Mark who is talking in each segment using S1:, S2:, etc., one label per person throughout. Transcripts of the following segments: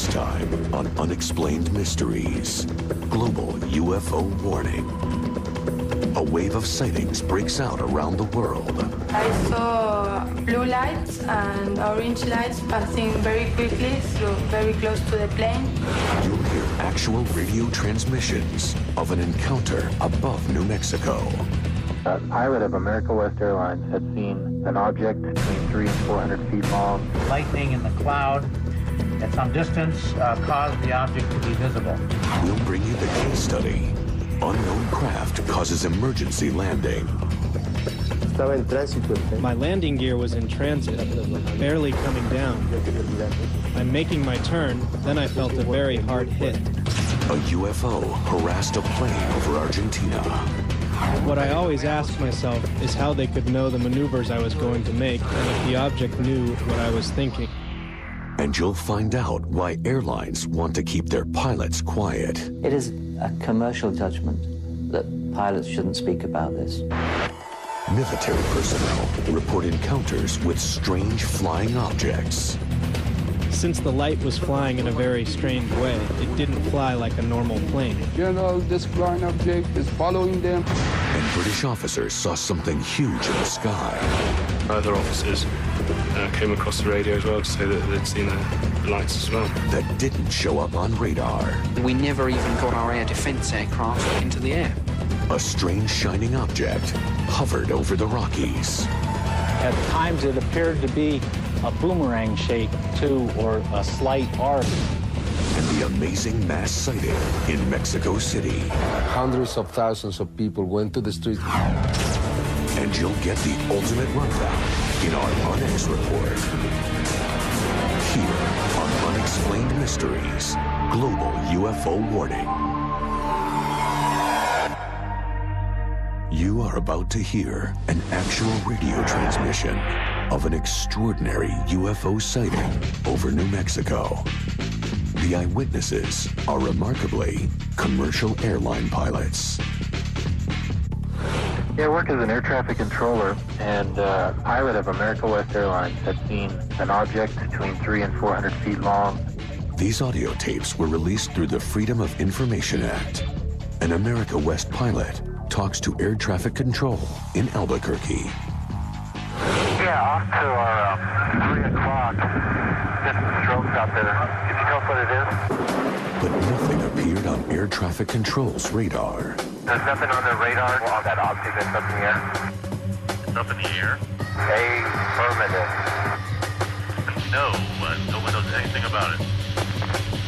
S1: time on Unexplained Mysteries. Global UFO Warning. A wave of sightings breaks out around the world.
S2: I saw blue lights and orange lights passing very quickly, so very close to the plane.
S1: You'll hear actual radio transmissions of an encounter above New Mexico.
S3: A pilot of America West Airlines had seen an object between 300 and 400 feet long.
S4: Lightning in the cloud at some distance caused the object to be visible.
S1: We'll bring you the case study. Unknown craft causes emergency landing.
S5: My landing gear was in transit, barely coming down. I'm making my turn, then I felt a very hard hit.
S1: A UFO harassed a plane over Argentina.
S5: What I always ask myself is how they could know the maneuvers I was going to make and if the object knew what I was thinking.
S1: And you'll find out why airlines want to keep their pilots quiet.
S6: It is a commercial judgment that pilots shouldn't speak about this.
S1: Military personnel report encounters with strange flying objects.
S5: Since the light was flying in a very strange way, it didn't fly like a normal plane.
S7: General, this flying object is following them.
S1: And British officers saw something huge in the sky.
S8: Other officers came across the radio as well to say that they'd seen the lights as well.
S1: That didn't show up on radar.
S9: We never even got our air defense aircraft into the air.
S1: A strange shining object hovered over the Rockies.
S4: At times it appeared to be a boomerang shape too, or a slight arc.
S1: And the amazing mass sighting in Mexico City.
S7: Hundreds of thousands of people went to the streets.
S1: And you'll get the ultimate rundown in our UnEx report. Here on Unexplained Mysteries, Global UFO Warning. You are about to hear an actual radio transmission of an extraordinary UFO sighting over New Mexico. The eyewitnesses are remarkably commercial airline pilots.
S3: Yeah, I work as an air traffic controller, and a pilot of America West Airlines had seen an object between 300 and 400 feet long.
S1: These audio tapes were released through the Freedom of Information Act. An America West pilot talks to air traffic control in Albuquerque.
S3: Yeah, off to our 3 o'clock. Just some strokes out there. Can you tell us what it is?
S1: But nothing appeared on air traffic control's radar.
S3: There's nothing on the radar on that object that's up in the air.
S10: It's up in the air?
S3: Affirmative.
S10: No, no one knows anything about it.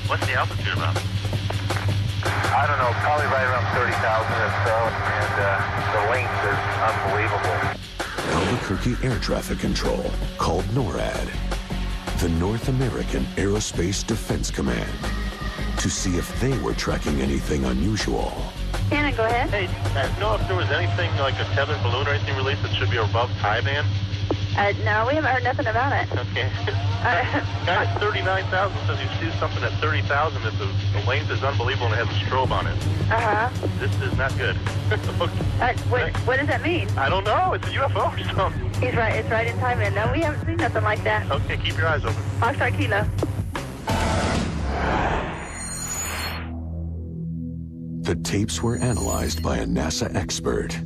S10: What's the altitude about?
S3: I don't know, probably right around 30,000 or so, and the length is unbelievable.
S1: Albuquerque Air Traffic Control called NORAD, the North American Aerospace Defense Command, to see if they were tracking anything unusual.
S2: Anna, go ahead.
S10: Hey, know if there was anything like a tethered balloon or anything released that should be above high band?
S2: No, we haven't heard nothing about it.
S10: Okay. Guy at 39,000 says he sees something at 30,000 that the length is unbelievable and it has a strobe on it.
S2: Uh-huh.
S10: This is not good.
S2: What does that mean?
S10: I don't know. It's a UFO or something.
S2: He's right. It's right in time. And no, we haven't seen nothing like that.
S10: Okay, keep your eyes open.
S2: Foxtrot Kilo.
S1: The tapes were analyzed by a NASA expert.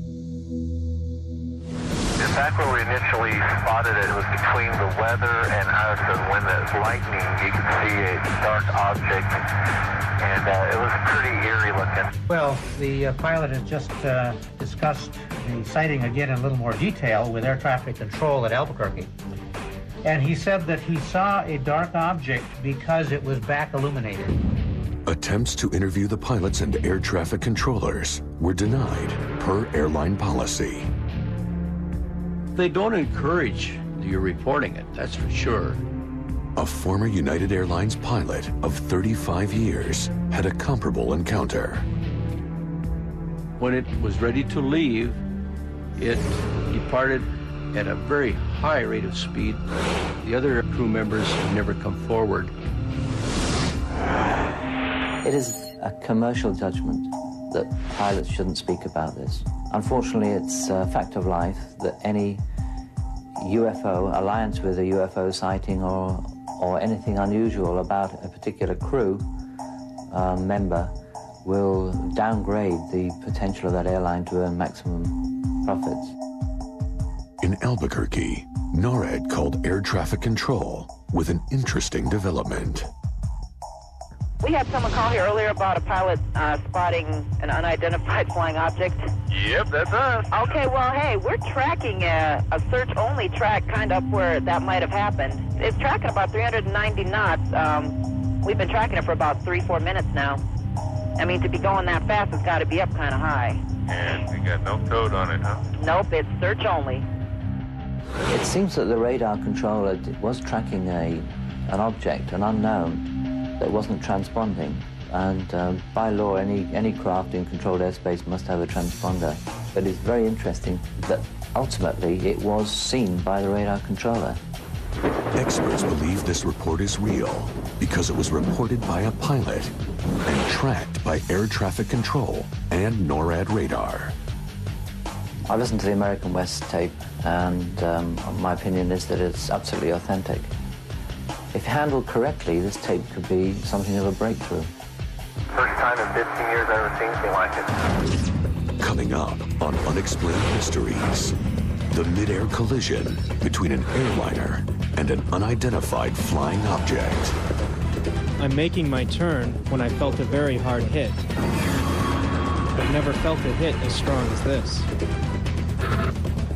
S3: In fact, where we initially spotted it was between the weather and us, and when there's lightning, you could see a dark object, and it was pretty eerie looking.
S4: Well, the pilot has just discussed the sighting again in a little more detail with air traffic control at Albuquerque. And he said that he saw a dark object because it was back illuminated.
S1: Attempts to interview the pilots and air traffic controllers were denied per airline policy.
S11: They don't encourage you reporting it, that's for sure.
S1: A former United Airlines pilot of 35 years had a comparable encounter.
S11: When it was ready to leave, it departed at a very high rate of speed. The other crew members have never come forward.
S6: It is a commercial judgment that pilots shouldn't speak about this. Unfortunately, it's a fact of life that any UFO, alliance with a UFO sighting or or anything unusual about a particular crew member will downgrade the potential of that airline to earn maximum profits.
S1: In Albuquerque, NORAD called air traffic control with an interesting development.
S12: We had someone call here earlier about a pilot spotting an unidentified flying object.
S10: Yep, that's us.
S12: Okay, well, hey, we're tracking a search-only track kind of where that might have happened. It's tracking about 390 knots. We've been tracking it for about 3-4 minutes now. I mean, to be going that fast, it's got to be up kind of high.
S10: And we got no code on it, huh?
S12: Nope, it's search-only.
S6: It seems that the radar controller was tracking an object, an unknown, that wasn't transponding. And by law, any craft in controlled airspace must have a transponder. But it's very interesting that ultimately it was seen by the radar controller.
S1: Experts believe this report is real because it was reported by a pilot and tracked by air traffic control and NORAD radar.
S6: I listened to the American West tape, and my opinion is that it's absolutely authentic. If handled correctly, this tape could be something of a breakthrough.
S3: First time in 15 years I've ever seen anything like it.
S1: Coming up on Unexplained Mysteries, the mid-air collision between an airliner and an unidentified flying object.
S5: I'm making my turn when I felt a very hard hit. I've never felt a hit as strong as this.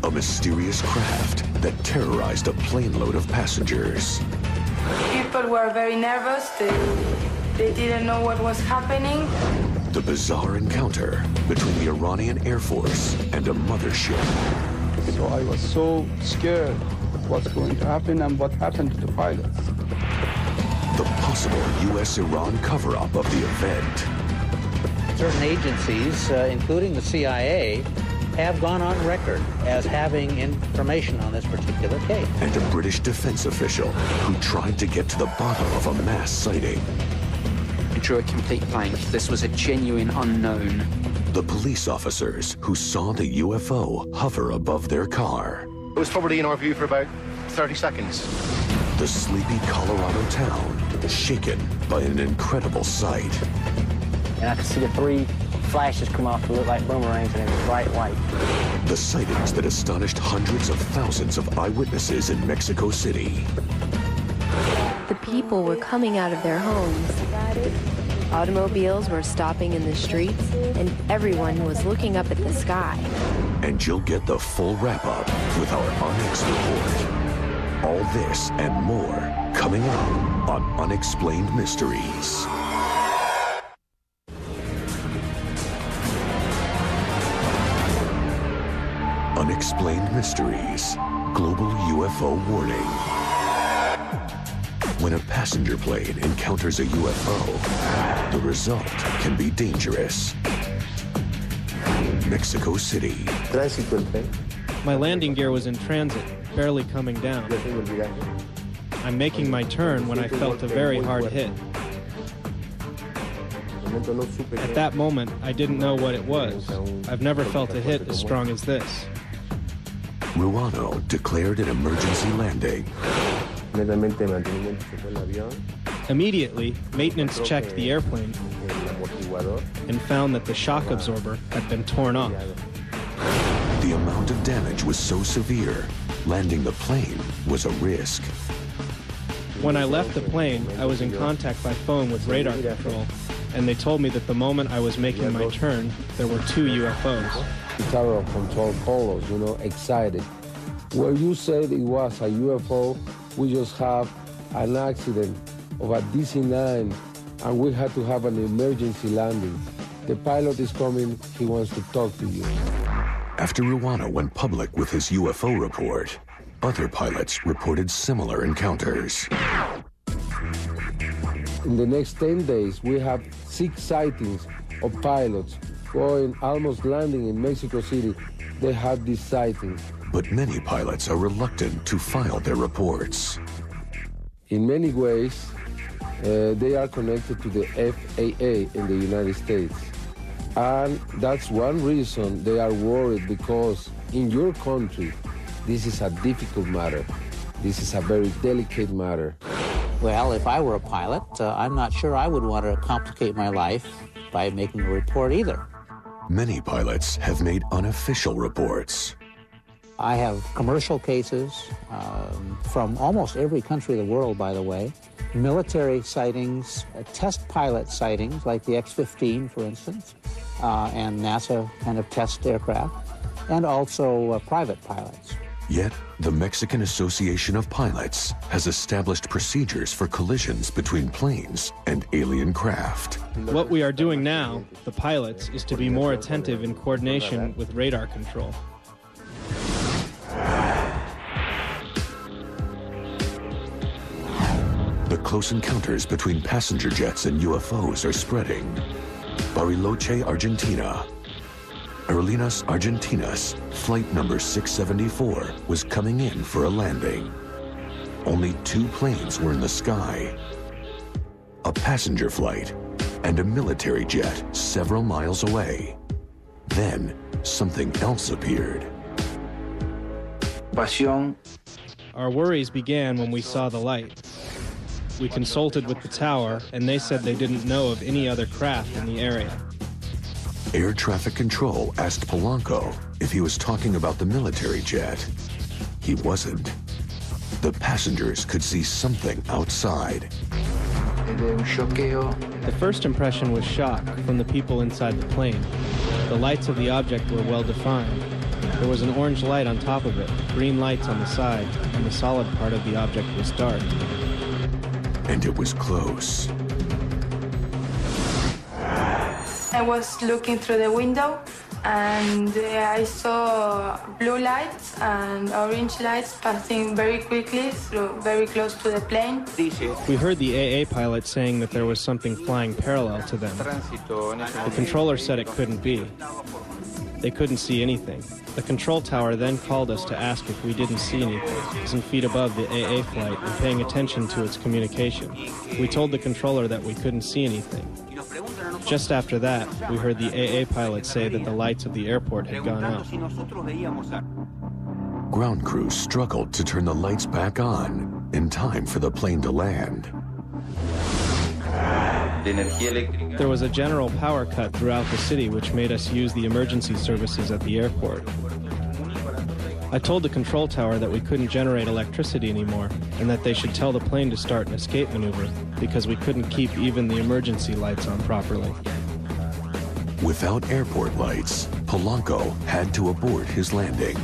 S1: A mysterious craft that terrorized a plane load of passengers.
S2: People were very nervous. They didn't know what was happening.
S1: The bizarre encounter between the Iranian Air Force and a mothership.
S7: So I was so scared of what's going to happen and what happened to the pilots.
S1: The possible U.S.-Iran cover-up of the event.
S13: Certain agencies, including the CIA, have gone on record as having information on this particular case.
S1: And a British defense official who tried to get to the bottom of a mass sighting.
S9: We drew a complete blank. This was a genuine unknown.
S1: The police officers who saw the UFO hover above their car.
S14: It was probably in our view for about 30 seconds.
S1: The sleepy Colorado town shaken by an incredible sight.
S15: And I could see the 3 flashes come off that looked like boomerangs, and it was bright white.
S1: The sightings that astonished hundreds of thousands of eyewitnesses in Mexico City.
S16: The people were coming out of their homes. Automobiles were stopping in the streets, and everyone was looking up at the sky.
S1: And you'll get the full wrap-up with our UnEx report. All this and more coming up on Unexplained Mysteries. Unexplained Mysteries, Global UFO Warning. When a passenger plane encounters a UFO, the result can be dangerous. Mexico City.
S5: My landing gear was in transit, barely coming down. I'm making my turn when I felt a very hard hit. At that moment, I didn't know what it was. I've never felt a hit as strong as this.
S1: Ruano declared an emergency landing.
S5: Immediately, maintenance checked the airplane and found that the shock absorber had been torn off.
S1: The amount of damage was so severe, landing the plane was a risk.
S5: When I left the plane, I was in contact by phone with radar control, and they told me that the moment I was making my turn, there were 2 UFOs.
S7: The tower control call us, excited. Where you said it was a UFO, we just have an accident of a DC-9, and we had to have an emergency landing. The pilot is coming, he wants to talk to you.
S1: After Ruano went public with his UFO report, other pilots reported similar encounters.
S7: In the next 10 days, we have 6 sightings of pilots going, almost landing in Mexico City. They had these sightings.
S1: But many pilots are reluctant to file their reports.
S7: In many ways, they are connected to the FAA in the United States. And that's one reason they are worried, because in your country, this is a difficult matter. This is a very delicate matter.
S13: Well, if I were a pilot, I'm not sure I would want to complicate my life by making a report either.
S1: Many pilots have made unofficial reports.
S13: I have commercial cases from almost every country of the world, by the way. Military sightings, test pilot sightings, like the X-15, for instance, and NASA kind of test aircraft, and also private pilots.
S1: Yet, the Mexican Association of Pilots has established procedures for collisions between planes and alien craft.
S5: What we are doing now, the pilots, is to be more attentive in coordination with radar control.
S1: The close encounters between passenger jets and UFOs are spreading. Bariloche, Argentina. Aerolíneas Argentinas, flight number 674, was coming in for a landing. Only 2 planes were in the sky. A passenger flight and a military jet several miles away. Then, something else appeared.
S5: Our worries began when we saw the light. We consulted with the tower, and they said they didn't know of any other craft in the area.
S1: Air traffic control asked Polanco if he was talking about the military jet. He wasn't. The passengers could see something outside.
S5: The first impression was shock from the people inside the plane. The lights of the object were well defined. There was an orange light on top of it, green lights on the side, and the solid part of the object was dark.
S1: And it was close.
S2: I was looking through the window and I saw blue lights and orange lights passing very quickly through very close to the plane.
S5: We heard the AA pilot saying that there was something flying parallel to them. The controller said it couldn't be. They couldn't see anything. The control tower then called us to ask if we didn't see anything, 1,000 feet above the AA flight and paying attention to its communication. We told the controller that we couldn't see anything. Just after that, we heard the AA pilot say that the lights of the airport had gone out.
S1: Ground crews struggled to turn the lights back on in time for the plane to land.
S5: There was a general power cut throughout the city, which made us use the emergency services at the airport. I told the control tower that we couldn't generate electricity anymore and that they should tell the plane to start an escape maneuver because we couldn't keep even the emergency lights on properly.
S1: Without airport lights, Polanco had to abort his landing.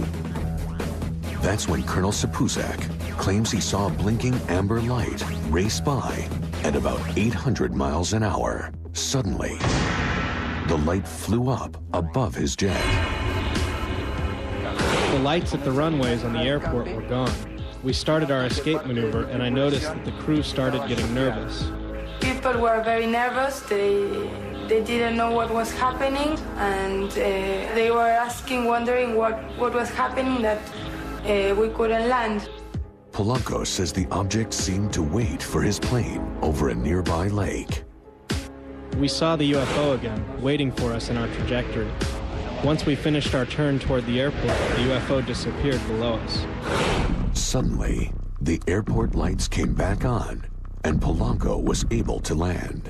S1: That's when Colonel Sapuzak claims he saw a blinking amber light race by at about 800 miles an hour. Suddenly, the light flew up above his jet.
S5: The lights at the runways on the airport were gone. We started our escape maneuver, and I noticed that the crew started getting nervous.
S2: People were very nervous. They didn't know what was happening, and they were asking, wondering what was happening, that we couldn't land.
S1: Polanco says the object seemed to wait for his plane over a nearby lake.
S5: We saw the UFO again, waiting for us in our trajectory. Once we finished our turn toward the airport, the UFO disappeared below us.
S1: Suddenly, the airport lights came back on, and Polanco was able to land.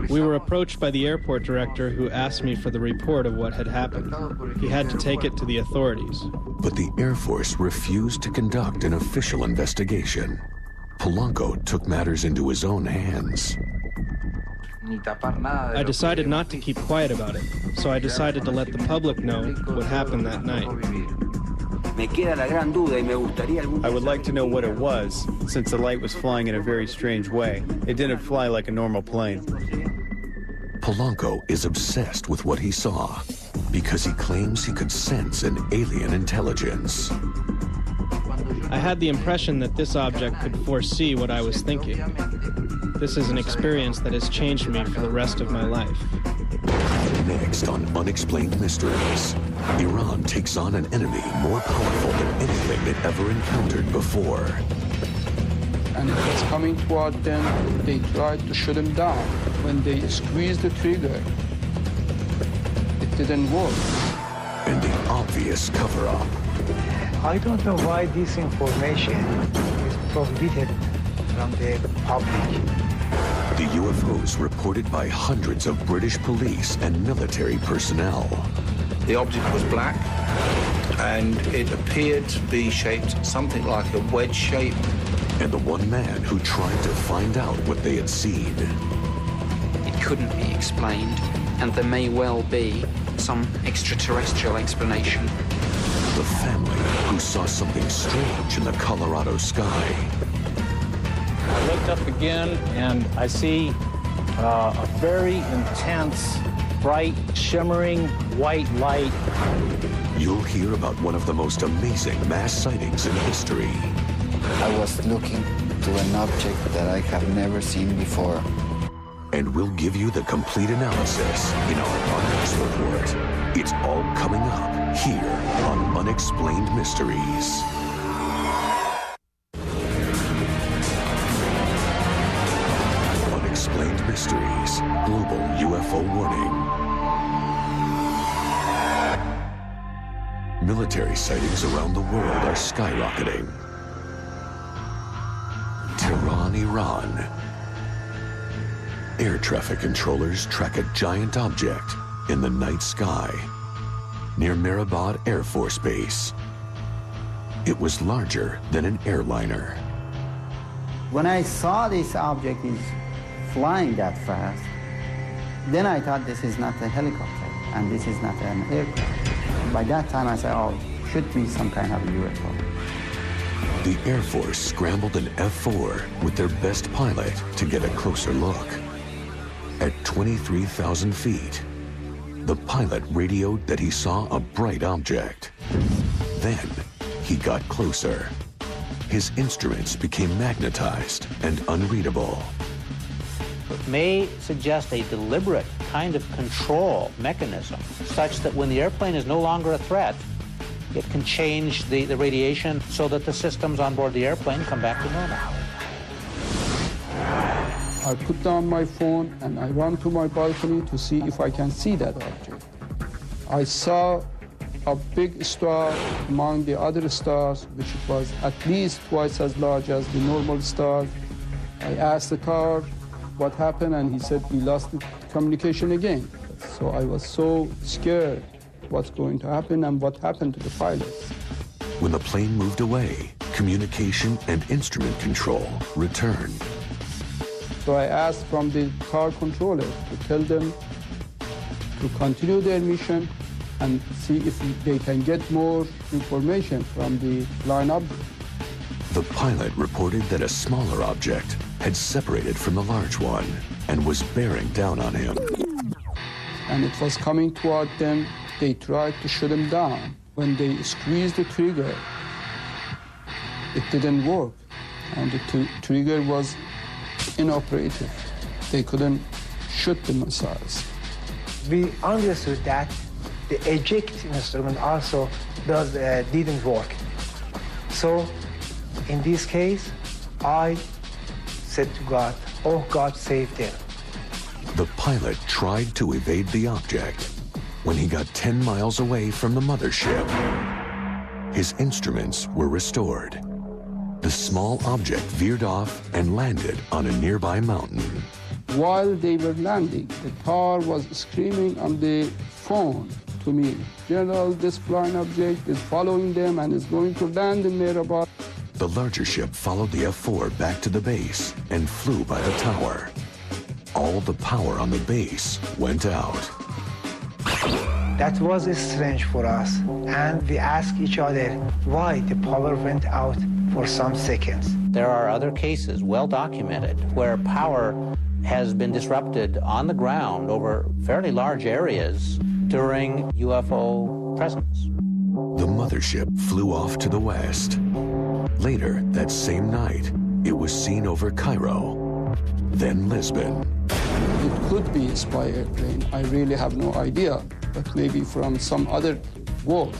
S5: We were approached by the airport director, who asked me for the report of what had happened. He had to take it to the authorities.
S1: But the Air Force refused to conduct an official investigation. Polanco took matters into his own hands.
S5: I decided not to keep quiet about it, so I decided to let the public know what happened that night.
S17: I would like to know what it was, since the light was flying in a very strange way. It didn't fly like a normal plane.
S1: Polanco is obsessed with what he saw because he claims he could sense an alien intelligence.
S5: I had the impression that this object could foresee what I was thinking. This is an experience that has changed me for the rest of my life.
S1: Next on Unexplained Mysteries, Iran takes on an enemy more powerful than anything it ever encountered before.
S18: And it was coming toward them. They tried to shoot him down. When they squeezed the trigger, it didn't work.
S1: And the obvious cover-up.
S19: I don't know why this information is prohibited from the public.
S1: The UFOs reported by hundreds of British police and military personnel.
S20: The object was black, and it appeared to be shaped something like a wedge shape.
S1: And the one man who tried to find out what they had seen.
S9: It couldn't be explained, and there may well be some extraterrestrial explanation.
S1: The family who saw something strange in the Colorado sky.
S21: I looked up again, and I see a very intense, bright, shimmering white light.
S1: You'll hear about one of the most amazing mass sightings in history.
S22: I was looking to an object that I have never seen before.
S1: And we'll give you the complete analysis in our UnEx report. It's all coming up here on Unexplained Mysteries. Unexplained Mysteries, Global UFO Warning. Military sightings around the world are skyrocketing. Tehran, Iran. Air traffic controllers track a giant object in the night sky near Mehrabad Air Force Base. It was larger than an airliner.
S23: When I saw this object is flying that fast, then I thought this is not a helicopter and this is not an aircraft. By that time I said, oh, it should be some kind of a UFO.
S1: The Air Force scrambled an F-4 with their best pilot to get a closer look. At 23,000 feet, the pilot radioed that he saw a bright object. Then he got closer. His instruments became magnetized and unreadable.
S13: It may suggest a deliberate kind of control mechanism such that when the airplane is no longer a threat, it can change the radiation so that the systems on board the airplane come back to normal.
S18: I put down my phone and I run to my balcony to see if I can see that object. I saw a big star among the other stars, which was at least twice as large as the normal stars. I asked the car what happened, and he said we lost the communication again. So I was so scared what's going to happen and what happened to the pilots.
S1: When the plane moved away, communication and instrument control returned.
S18: So I asked from the car controller to tell them to continue their mission and see if they can get more information from the flying object.
S1: The pilot reported that a smaller object had separated from the large one and was bearing down on him.
S18: And it was coming toward them. They tried to shut him down. When they squeezed the trigger, it didn't work, and the trigger was inoperative. They couldn't shoot the missiles.
S19: We understood that the eject instrument also didn't work. So in this case, I said to God, oh God, save them.
S1: The pilot tried to evade the object. When he got 10 miles away from the mothership, his instruments were restored. The small object veered off and landed on a nearby mountain.
S18: While they were landing, the car was screaming on the phone to me, General, this flying object is following them and is going to land in Mehrabad.
S1: The larger ship followed the F-4 back to the base and flew by the tower. All the power on the base went out.
S19: That was strange for us, and we asked each other why the power went out for some seconds.
S13: There are other cases, well documented, where power has been disrupted on the ground over fairly large areas during UFO presence.
S1: The mothership flew off to the west. Later that same night, it was seen over Cairo, then Lisbon.
S18: It could be a spy airplane. I really have no idea, but maybe from some other world.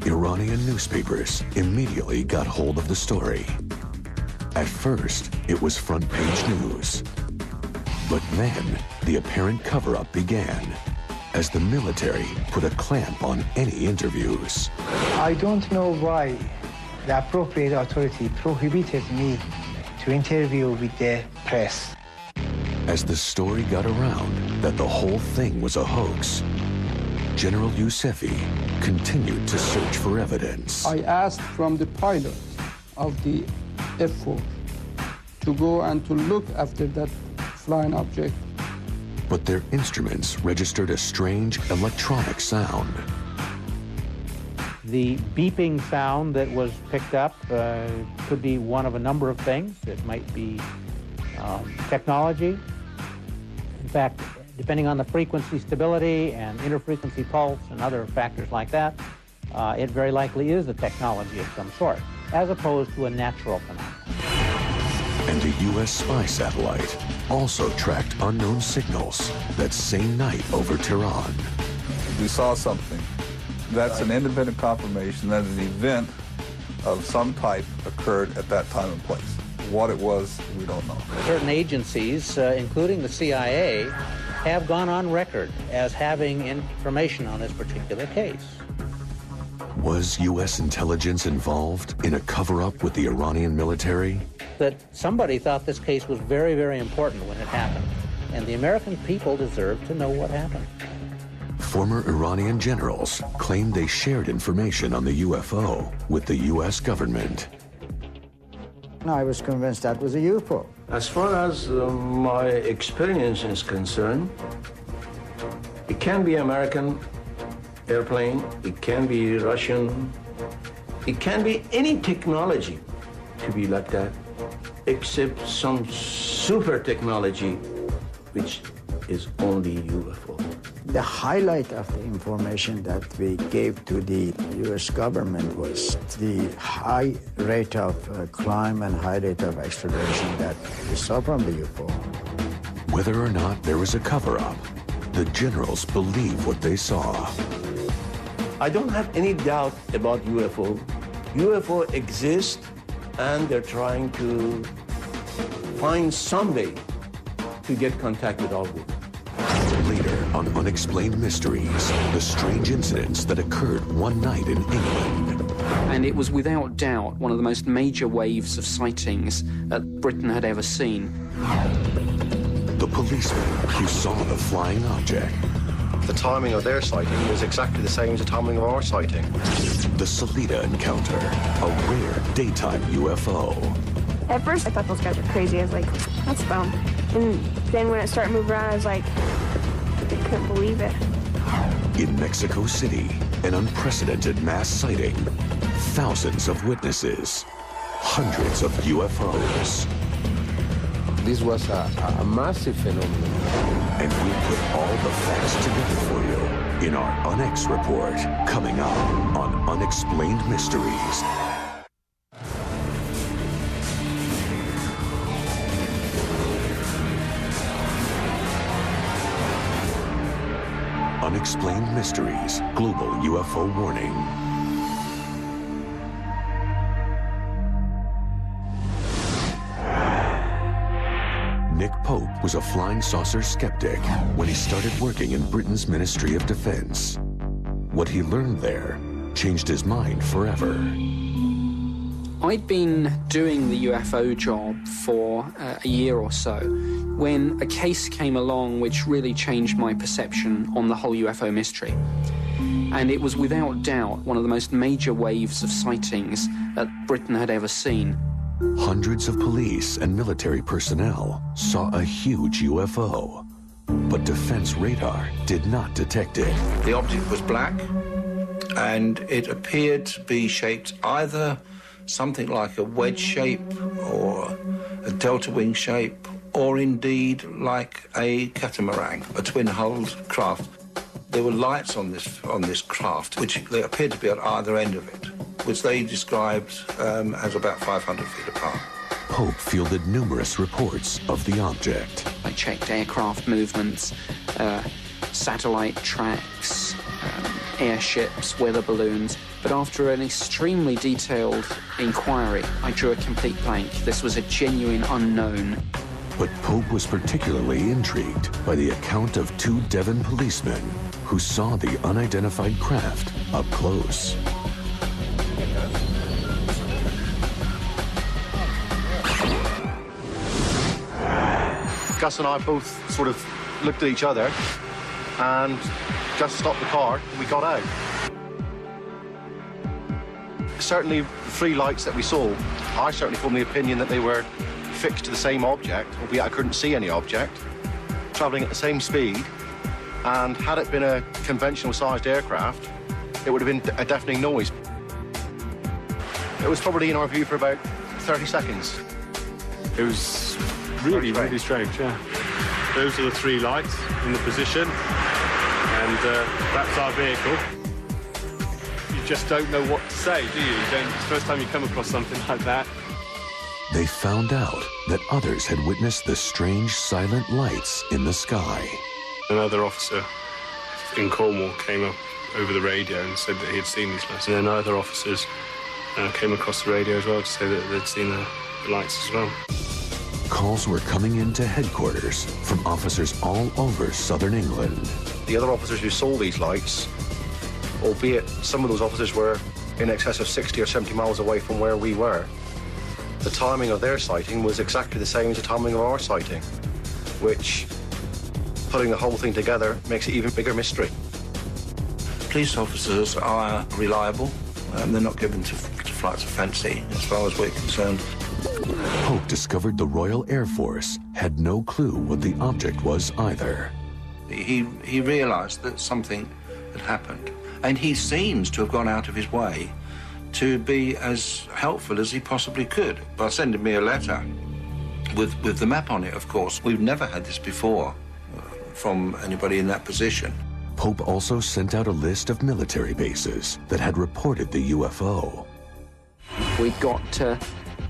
S1: Iranian newspapers immediately got hold of the story. At first, it was front-page news. But then, the apparent cover-up began as the military put a clamp on any interviews.
S19: I don't know why the appropriate authority prohibited me to interview with the press.
S1: As the story got around that the whole thing was a hoax, General Yousefi continued to search for evidence.
S18: I asked from the pilot of the F-4 to go and to look after that flying object.
S1: But their instruments registered a strange electronic sound.
S13: The beeping sound that was picked up could be one of a number of things. It might be technology. In fact, depending on the frequency stability and interfrequency pulse and other factors like that, it very likely is a technology of some sort, as opposed to a natural phenomenon.
S1: And the U.S. spy satellite also tracked unknown signals that same night over Tehran.
S4: We saw something. That's an independent confirmation that an event of some type occurred at that time and place. What it was, we don't know.
S13: Certain agencies, including the CIA, have gone on record as having information on this particular case.
S1: Was U.S. intelligence involved in a cover-up with the Iranian military?
S13: That somebody thought this case was very, very important when it happened, and the American people deserve to know what happened.
S1: Former Iranian generals claimed they shared information on the UFO with the U.S. government.
S23: I was convinced that was a UFO.
S8: As far as my experience is concerned, it can be American airplane, it can be Russian, it can be any technology to be like that, except some super technology, which is only UFO.
S23: The highlight of the information that we gave to the U.S. government was the high rate of crime and high rate of extradition that we saw from the UFO.
S1: Whether or not there was a cover-up, the generals believe what they saw.
S8: I don't have any doubt about UFO. UFO exists, and they're trying to find some way to get contact with our group.
S1: Later on Unexplained Mysteries, the strange incidents that occurred one night in England.
S9: And it was without doubt one of the most major waves of sightings that Britain had ever seen.
S1: The policeman who saw the flying object.
S14: The timing of their sighting was exactly the same as the timing of our sighting.
S1: The Salida encounter, a rare daytime UFO.
S11: At first, I thought those guys were crazy. I was like, that's dumb. And then when it started moving around, I was like, I couldn't believe it.
S1: In Mexico City, an unprecedented mass sighting, thousands of witnesses, hundreds of UFOs.
S7: This was a massive phenomenon.
S1: And we put all the facts together for you in our UnEx report, coming up on Unexplained Mysteries. Unexplained Mysteries, Global UFO Warning. Nick Pope was a flying saucer skeptic when he started working in Britain's Ministry of Defense. What he learned there changed his mind forever.
S9: I'd been doing the UFO job for a year or so when a case came along which really changed my perception on the whole UFO mystery. And it was without doubt one of the most major waves of sightings that Britain had ever seen.
S1: Hundreds of police and military personnel saw a huge UFO, but defense radar did not detect it.
S20: The object was black, and it appeared to be shaped either something like a wedge shape or a delta wing shape, or indeed like a catamaran, a twin-hulled craft. There were lights on this craft, which they appeared to be at either end of it, which they described as about 500 feet apart.
S1: Pope fielded numerous reports of the object.
S9: I checked aircraft movements, satellite tracks, airships, weather balloons, but after an extremely detailed inquiry, I drew a complete blank. This was a genuine unknown.
S1: But Pope was particularly intrigued by the account of two Devon policemen who saw the unidentified craft up close.
S14: Gus and I both sort of looked at each other and just stopped the car and we got out. Certainly, the three lights that we saw, I certainly formed the opinion that they were fixed to the same object, albeit I couldn't see any object, travelling at the same speed, and had it been a conventional-sized aircraft, it would have been a deafening noise. It was probably in our view for about 30 seconds.
S6: It was really strange, yeah. Those are the three lights in the position, and that's our vehicle. You just don't know what to say, do you? It's the first time you come across something like that.
S1: They found out that others had witnessed the strange silent lights in the sky.
S6: Another officer in Cornwall came up over the radio and said that he had seen these lights. And then other officers came across the radio as well to say that they'd seen the lights as well.
S1: Calls were coming into headquarters from officers all over southern England.
S14: The other officers who saw these lights, albeit some of those officers were in excess of 60 or 70 miles away from where we were, the timing of their sighting was exactly the same as the timing of our sighting, which, putting the whole thing together, makes it even bigger mystery.
S20: Police officers are reliable. They're not given to flights of fancy, as far as we're concerned.
S1: Pope discovered the Royal Air Force had no clue what the object was either.
S20: He realized that something had happened, and he seems to have gone out of his way to be as helpful as he possibly could by sending me a letter with the map on it, of course. We've never had this before from anybody in that position.
S1: Pope also sent out a list of military bases that had reported the UFO.
S9: We got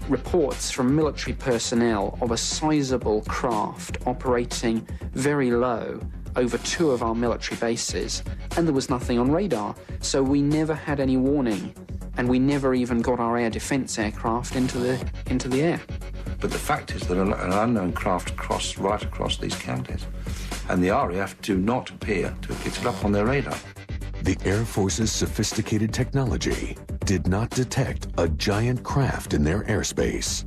S9: reports from military personnel of a sizable craft operating very low over two of our military bases, and there was nothing on radar, so we never had any warning, and we never even got our air defense aircraft into the air.
S20: But the fact is that an unknown craft crossed right across these counties, and the RAF do not appear to have picked it up on their radar.
S1: The Air Force's sophisticated technology did not detect a giant craft in their airspace.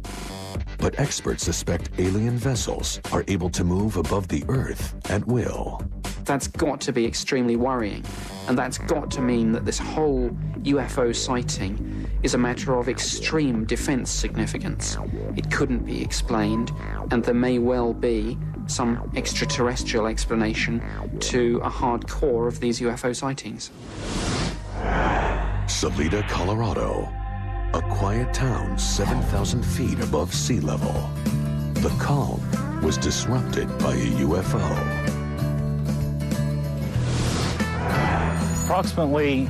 S1: But experts suspect alien vessels are able to move above the Earth at will.
S9: That's got to be extremely worrying, and that's got to mean that this whole UFO sighting is a matter of extreme defense significance. It couldn't be explained, and there may well be some extraterrestrial explanation to a hard core of these UFO sightings.
S1: Salida, Colorado, a quiet town 7,000 feet above sea level. The calm was disrupted by a UFO.
S21: Approximately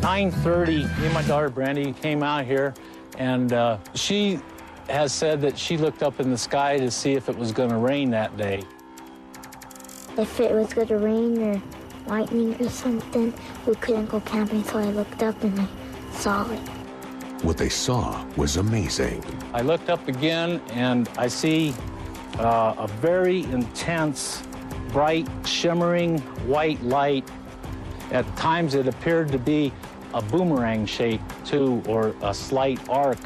S21: 9:30, me and my daughter Brandy came out here, and she has said that she looked up in the sky to see if it was going to rain that day.
S10: If it was going to rain or lightning or something, we couldn't go camping, so I looked up and I saw it.
S1: What they saw was amazing.
S21: I looked up again, and I see a very intense, bright, shimmering white light. At times, it appeared to be a boomerang shape, too, or a slight arc.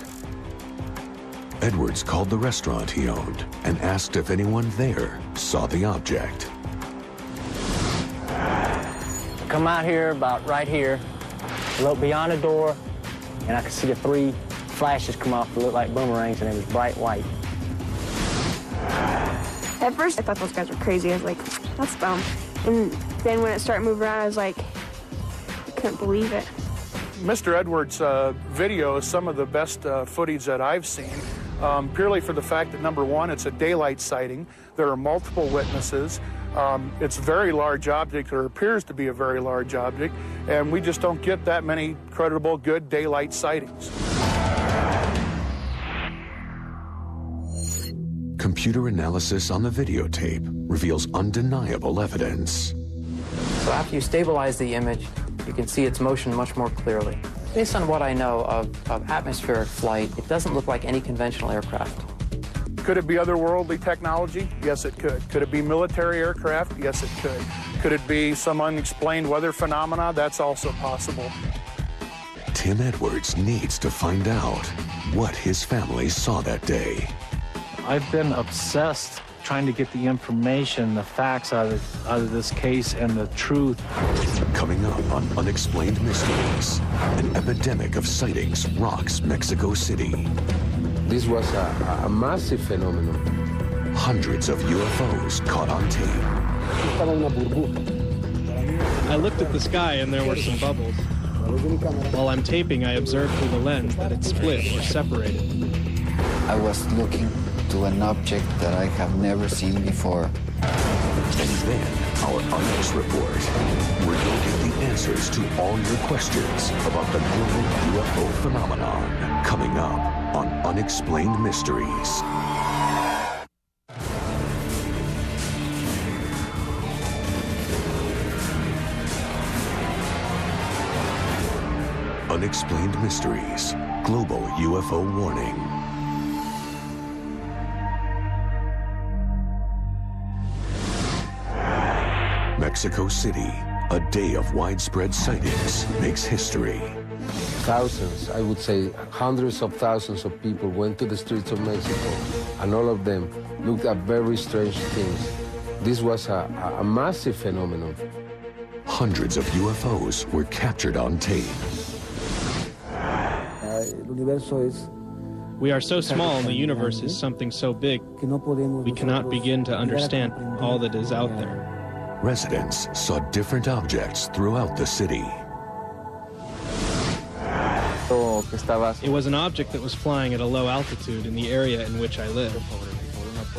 S1: Edwards called the restaurant he owned and asked if anyone there saw the object.
S15: Come out here, about right here, look beyond the door, and I could see the three flashes come off that looked like boomerangs, and it was bright white.
S11: At first, I thought those guys were crazy. I was like, that's dumb. And then when it started moving around, I was like, I couldn't believe it.
S12: Mr. Edwards' video is some of the best footage that I've seen, purely for the fact that, number one, it's a daylight sighting. There are multiple witnesses. It's a very large object, or appears to be a very large object, and we just don't get that many credible, good daylight sightings.
S1: Computer analysis on the videotape reveals undeniable evidence.
S24: So after you stabilize the image, you can see its motion much more clearly. Based on what I know of atmospheric flight, it doesn't look like any conventional aircraft.
S12: Could it be otherworldly technology? Yes, it could. Could it be military aircraft? Yes, it could. Could it be some unexplained weather phenomena? That's also possible.
S1: Tim Edwards needs to find out what his family saw that day.
S21: I've been obsessed trying to get the information, the facts out of this case and the truth.
S1: Coming up on Unexplained Mysteries, an epidemic of sightings rocks Mexico City.
S7: This was a massive phenomenon.
S1: Hundreds of UFOs caught on tape.
S5: I looked at the sky and there were some bubbles. While I'm taping, I observed through the lens that it split or separated.
S22: I was looking to an object that I have never seen before.
S1: And then our UnEx report, where you'll get the answers to all your questions about the global UFO phenomenon. Coming up on Unexplained Mysteries. Unexplained Mysteries, Global UFO Warning. Mexico City, a day of widespread sightings makes history.
S7: Thousands, I would say hundreds of thousands of people went to the streets of Mexico, and all of them looked at very strange things. This was a massive phenomenon.
S1: Hundreds of UFOs were captured on tape.
S5: We are so small and the universe is something so big, we cannot begin to understand all that is out there.
S1: Residents saw different objects throughout the city.
S5: It was an object that was flying at a low altitude in the area in which I live.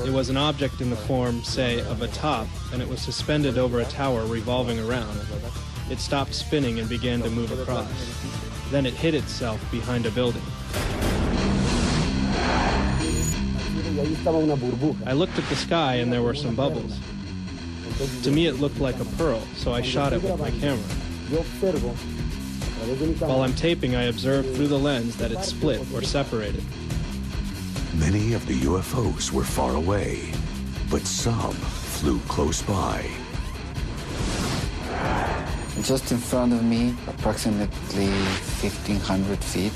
S5: It was an object in the form, say, of a top, and it was suspended over a tower revolving around. It stopped spinning and began to move across. Then it hid itself behind a building. I looked at the sky and there were some bubbles. To me it looked like a pearl, so I shot it with my camera. While I'm taping, I observed through the lens that it split or separated.
S1: Many of the UFOs were far away, but some flew close by.
S22: Just in front of me, approximately 1,500 feet,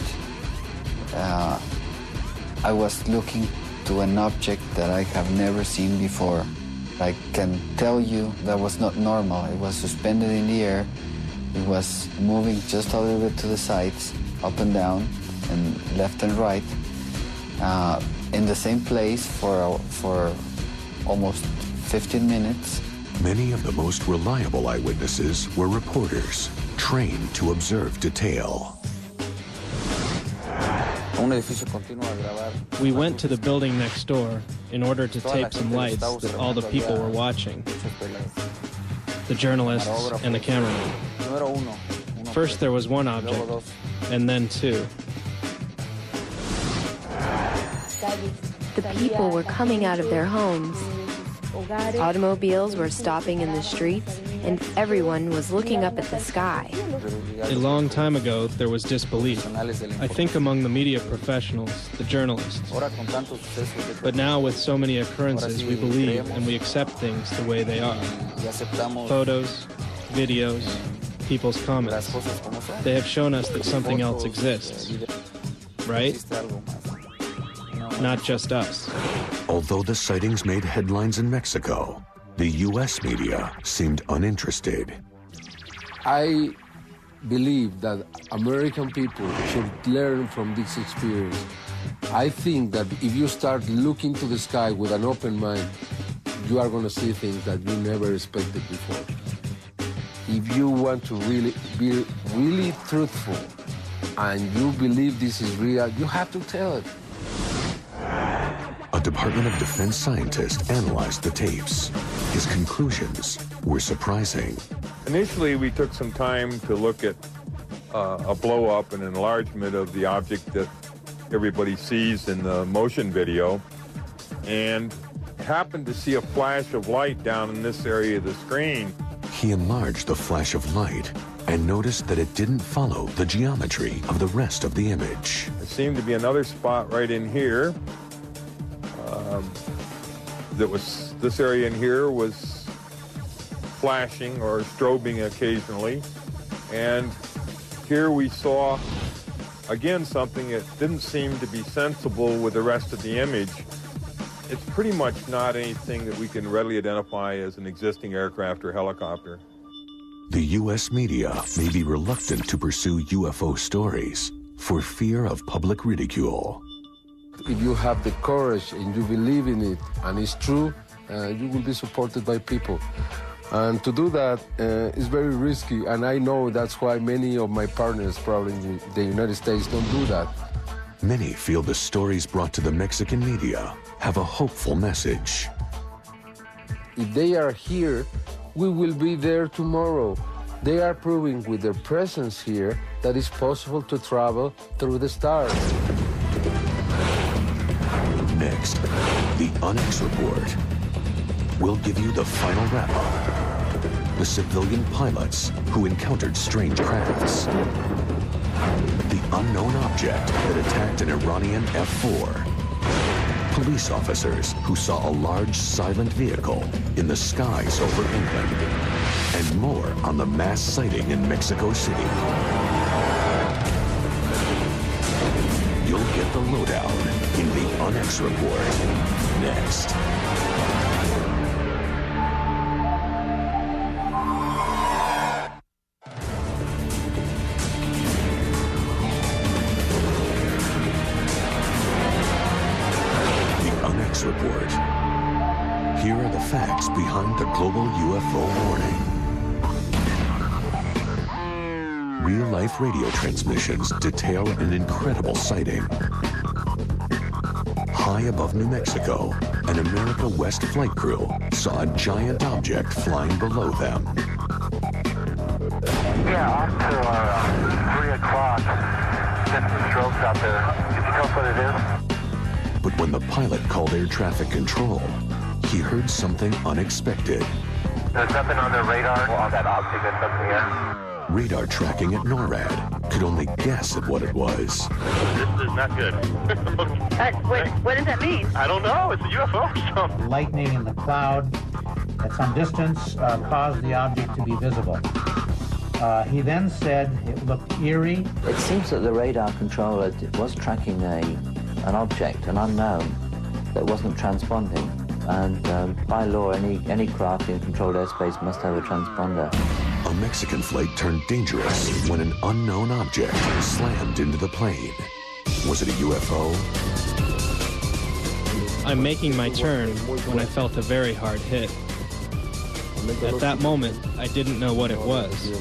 S22: I was looking to an object that I have never seen before. I can tell you that was not normal. It was suspended in the air. It was moving just a little bit to the sides, up and down, and left and right, in the same place for almost 15 minutes.
S1: Many of the most reliable eyewitnesses were reporters, trained to observe detail.
S5: We went to the building next door in order to tape some lights that all the people were watching. The journalists and the cameramen. First there was one object, and then two.
S2: The people were coming out of their homes. Automobiles were stopping in the streets, and everyone was looking up at the sky.
S5: A long time ago, there was disbelief. I think among the media professionals, the journalists. But now, with so many occurrences, we believe and we accept things the way they are. Photos, videos, people's comments. They have shown us that something else exists. Right? Not just us.
S1: Although the sightings made headlines in Mexico, the U.S. media seemed uninterested.
S7: I believe that American people should learn from this experience. I think that if you start looking to the sky with an open mind, you are going to see things that you never expected before. If you want to really be really truthful and you believe this is real, you have to tell it.
S1: A Department of Defense scientist analyzed the tapes. His conclusions were surprising.
S3: Initially, we took some time to look at a blow-up and enlargement of the object that everybody sees in the motion video, and happened to see a flash of light down in this area of the screen.
S1: He enlarged the flash of light and noticed that it didn't follow the geometry of the rest of the image.
S3: There seemed to be another spot right in here. This area in here was flashing or strobing occasionally, and here we saw again something that didn't seem to be sensible with the rest of the image. It's pretty much not anything that we can readily identify as an existing aircraft or helicopter.
S1: The U.S. media may be reluctant to pursue UFO stories for fear of public ridicule.
S7: If you have the courage and you believe in it and it's true, you will be supported by people. And to do that is very risky, and I know that's why many of my partners, probably in the United States, don't do that.
S1: Many feel the stories brought to the Mexican media have a hopeful message.
S7: If they are here, we will be there tomorrow. They are proving with their presence here that it's possible to travel through the stars.
S1: Next, the UnEx report. We'll give you the final wrap-up. The civilian pilots who encountered strange crafts. The unknown object that attacked an Iranian F-4. Police officers who saw a large silent vehicle in the skies over England. And more on the mass sighting in Mexico City. You'll get the lowdown in the UnEx report next. Report. Here are the facts behind the global UFO warning. Real-life radio transmissions detail an incredible sighting. High above New Mexico, an America West flight crew saw a giant object flying below them.
S16: Yeah, up to 3 o'clock. Getting some strokes out there. Can you tell us what it is?
S1: But when the pilot called air traffic control, he heard something unexpected.
S16: There's nothing on the radar on that object that's up in the air.
S1: Radar tracking at NORAD could only guess at what it was.
S16: This is not good.
S17: What does that mean?
S16: I don't know. It's a UFO. So.
S13: Lightning in the cloud at some distance caused the object to be visible. He then said it looked eerie.
S18: It seems that the radar controller was tracking an object, an unknown, that wasn't transponding. And by law, any craft in controlled airspace must have a transponder.
S1: A Mexican flight turned dangerous when an unknown object slammed into the plane. Was it a UFO?
S5: I'm making my turn when I felt a very hard hit. At that moment, I didn't know what it was.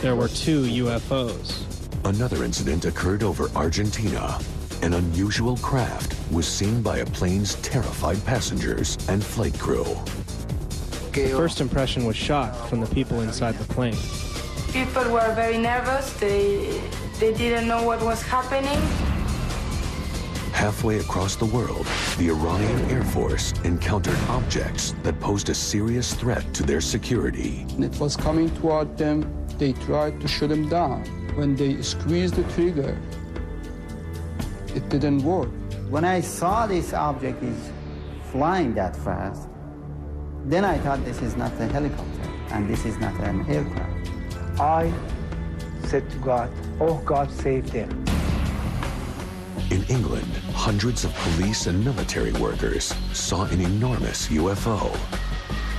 S5: There were 2 UFOs.
S1: Another incident occurred over Argentina. An unusual craft was seen by a plane's terrified passengers and flight crew.
S5: The first impression was shock from the people inside the plane.
S17: People were very nervous. They didn't know what was happening.
S1: Halfway across the world, the Iranian Air Force encountered objects that posed a serious threat to their security.
S19: It was coming toward them. They tried to shoot them down. When they squeezed the trigger, it didn't work.
S23: When I saw this object is flying that fast, then I thought this is not a helicopter and this is not an aircraft.
S25: I said to God, oh, God, save them.
S1: In England, hundreds of police and military workers saw an enormous UFO.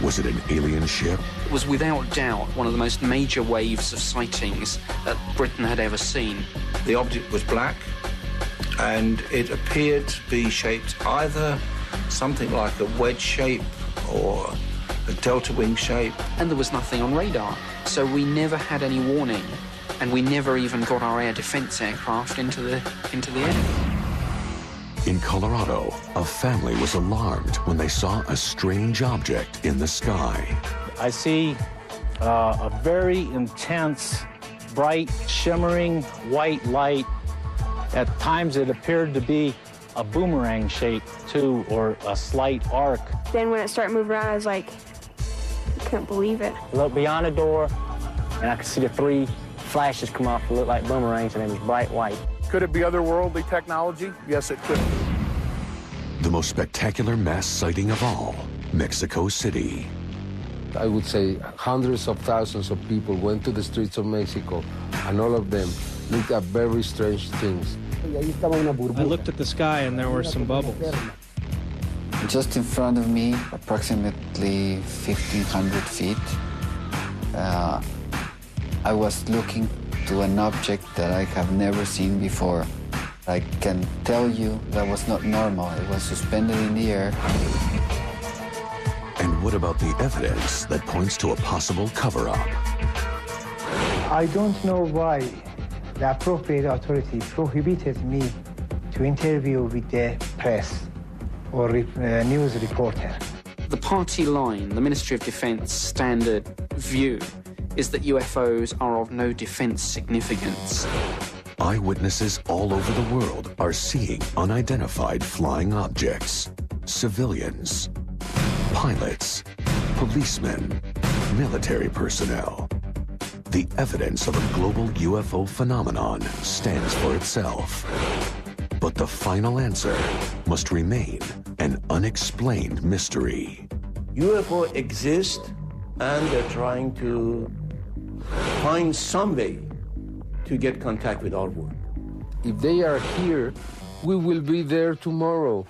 S1: Was it an alien ship?
S9: It was without doubt one of the most major waves of sightings that Britain had ever seen.
S20: The object was black, and it appeared to be shaped either something like a wedge shape or a delta wing shape.
S9: And there was nothing on radar, so we never had any warning, and we never even got our air defense aircraft into the air.
S1: In Colorado, a family was alarmed when they saw a strange object in the sky.
S21: I see a very intense, bright, shimmering white light. At times it appeared to be a boomerang shape too, or a slight arc.
S11: Then when it started moving around, I was like, I couldn't believe it.
S15: I looked beyond the door, and I could see the 3 flashes come off that looked like boomerangs, and it was bright white.
S12: Could it be otherworldly technology? Yes, it could.
S1: The most spectacular mass sighting of all, Mexico City.
S7: I would say hundreds of thousands of people went to the streets of Mexico, and all of them looked at very strange things.
S5: I looked at the sky and there were some bubbles.
S22: Just in front of me, approximately 1,500 feet, I was looking to an object that I have never seen before. I can tell you that was not normal. It was suspended in the air.
S1: And what about the evidence that points to a possible cover-up?
S25: I don't know why the appropriate authority prohibited me to interview with the press or news reporter.
S9: The party line, the Ministry of Defence standard view, is that UFOs are of no defence significance.
S1: Eyewitnesses all over the world are seeing unidentified flying objects, civilians, pilots, policemen, military personnel. The evidence of a global UFO phenomenon stands for itself. But the final answer must remain an unexplained mystery.
S4: UFO exist, and they're trying to find some way to get contact with our world.
S7: If they are here, we will be there tomorrow.